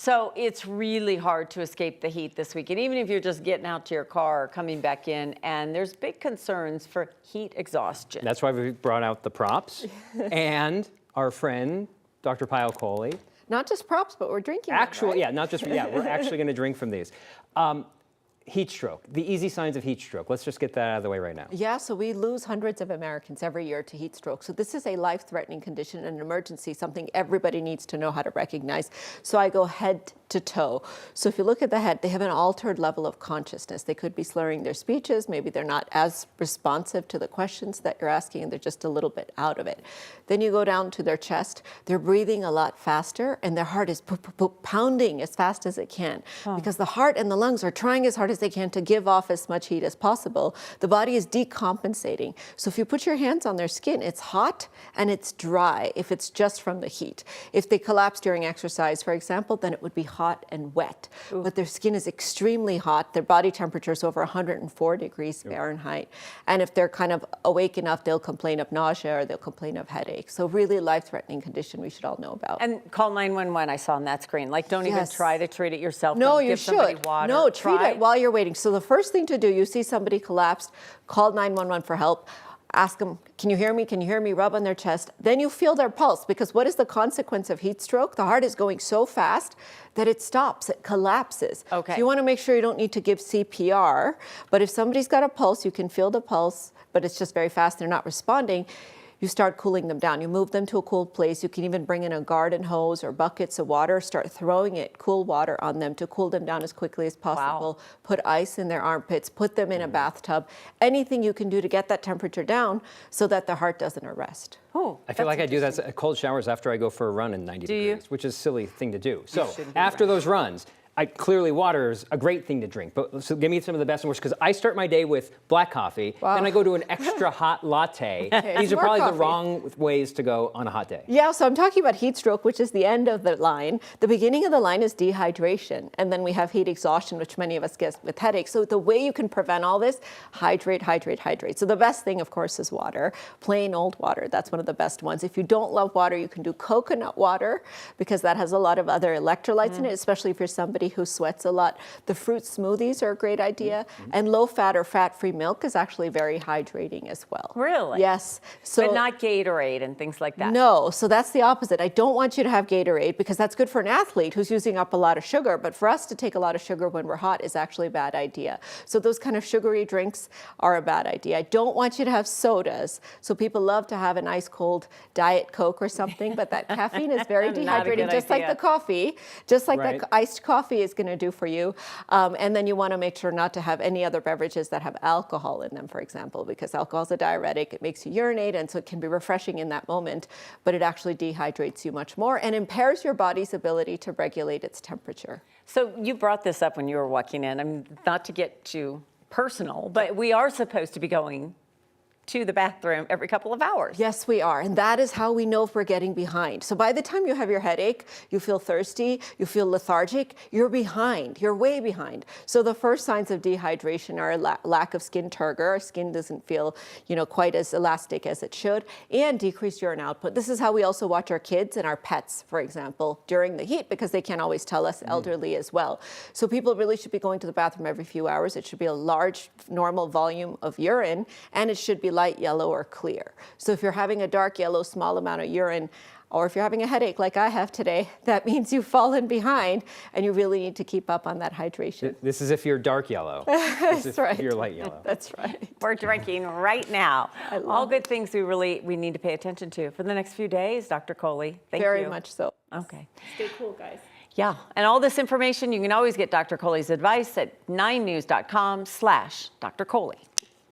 So it's really hard to escape the heat this weekend, even if you're just getting out to your car or coming back in, and there's big concerns for heat exhaustion. That's why we brought out the props and our friend, Dr. Payal Kohli. Not just props, but we're drinking them, Actually, right? yeah, not just, yeah, we're actually going to drink from these. Heat stroke, the easy signs of heat stroke. Let's just get that out of the way right now. Yeah, so we lose hundreds of Americans every year to heat stroke. So this is a life-threatening condition, an emergency, something everybody needs to know how to recognize. So I go head to toe. So if you look at the head, they have an altered level of consciousness. They could be slurring their speeches. Maybe they're not as responsive to the questions that you're asking, and they're just a little bit out of it. Then you go down to their chest. They're breathing a lot faster, and their heart is pounding as fast as it can. Because the heart and the lungs are trying as hard as they can to give off as much heat as possible. The body is decompensating. So if you put your hands on their skin, it's hot and it's dry if it's just from the heat. If they collapse during exercise, for example, then it would be hot and wet. Ooh. But their skin is extremely hot. Their body temperature is over 104 degrees Fahrenheit. And if they're kind of awake enough, they'll complain of nausea or they'll complain of headache. So really life-threatening condition we should all know about. And call 911 I saw on that screen. Like, don't even try to treat it yourself. No, don't you give should. Somebody water. No, treat it while you're waiting. So the first thing to do, you see somebody collapsed, call 911 for help. Ask them, can you hear me? Can you hear me? Rub on their chest. Then you feel their pulse, because what is the consequence of heat stroke? The heart is going so fast that it stops, it collapses. Okay. So you want to make sure you don't need to give CPR, but if somebody's got a pulse, you can feel the pulse, but it's just very fast, they're not responding. You start cooling them down. You move them to a cool place. You can even bring in a garden hose or buckets of water, start throwing cool water on them to cool them down as quickly as possible. Wow. Put ice in their armpits, put them in a bathtub. Anything you can do to get that temperature down so that the heart doesn't arrest. Oh, I feel like I do that at cold showers after I go for a run in 90 degrees, which is a silly thing to do. So after those runs, clearly water is a great thing to drink, but so give me some of the best and worst, because I start my day with black coffee, then I go to an extra hot latte. These are probably the wrong ways to go on a hot day. Yeah, so I'm talking about heat stroke, which is the end of the line. The beginning of the line is dehydration, and then we have heat exhaustion, which many of us get with headaches. So the way you can prevent all this, hydrate, hydrate, hydrate. So the best thing, of course, is water, plain old water. That's one of the best ones. If you don't love water, you can do coconut water, because that has a lot of other electrolytes in it, especially if you're somebody who sweats a lot. The fruit smoothies are a great idea, and low-fat or fat-free milk is actually very hydrating as well. Really? Yes. So, but not Gatorade and things like that. No, so that's the opposite. I don't want you to have Gatorade, because that's good for an athlete who's using up a lot of sugar, but for us to take a lot of sugar when we're hot is actually a bad idea. So those kind of sugary drinks are a bad idea. I don't want you to have sodas. So people love to have an ice cold Diet Coke or something, but that caffeine is very dehydrating, just like the coffee, just like that iced coffee is going to do for you. And then you want to make sure not to have any other beverages that have alcohol in them, for example, because alcohol is a diuretic. It makes you urinate, and so it can be refreshing in that moment, but it actually dehydrates you much more and impairs your body's ability to regulate its temperature. So you brought this up when you were walking in. I'm not to get too personal, but we are supposed to be going to the bathroom every couple of hours. Yes, we are. And that is how we know if we're getting behind. So by the time you have your headache, you feel thirsty, you feel lethargic, you're behind. You're way behind. So the first signs of dehydration are lack of skin turgor. Our skin doesn't feel, quite as elastic as it should, and decreased urine output. This is how we also watch our kids and our pets, for example, during the heat, because they can't always tell us, elderly as well. So people really should be going to the bathroom every few hours. It should be a large, normal volume of urine, and it should be light yellow or clear. So if you're having a dark yellow, small amount of urine, or if you're having a headache like I have today, that means you've fallen behind and you really need to keep up on that hydration. This is if you're dark yellow. That's right. If you're light yellow. That's right. We're drinking right now. All good things we need to pay attention to for the next few days. Dr. Kohli, thank you. Very much so. Okay. Stay cool, guys. Yeah, and all this information, you can always get Dr. Kohli's advice at 9news.com/Dr. Kohli.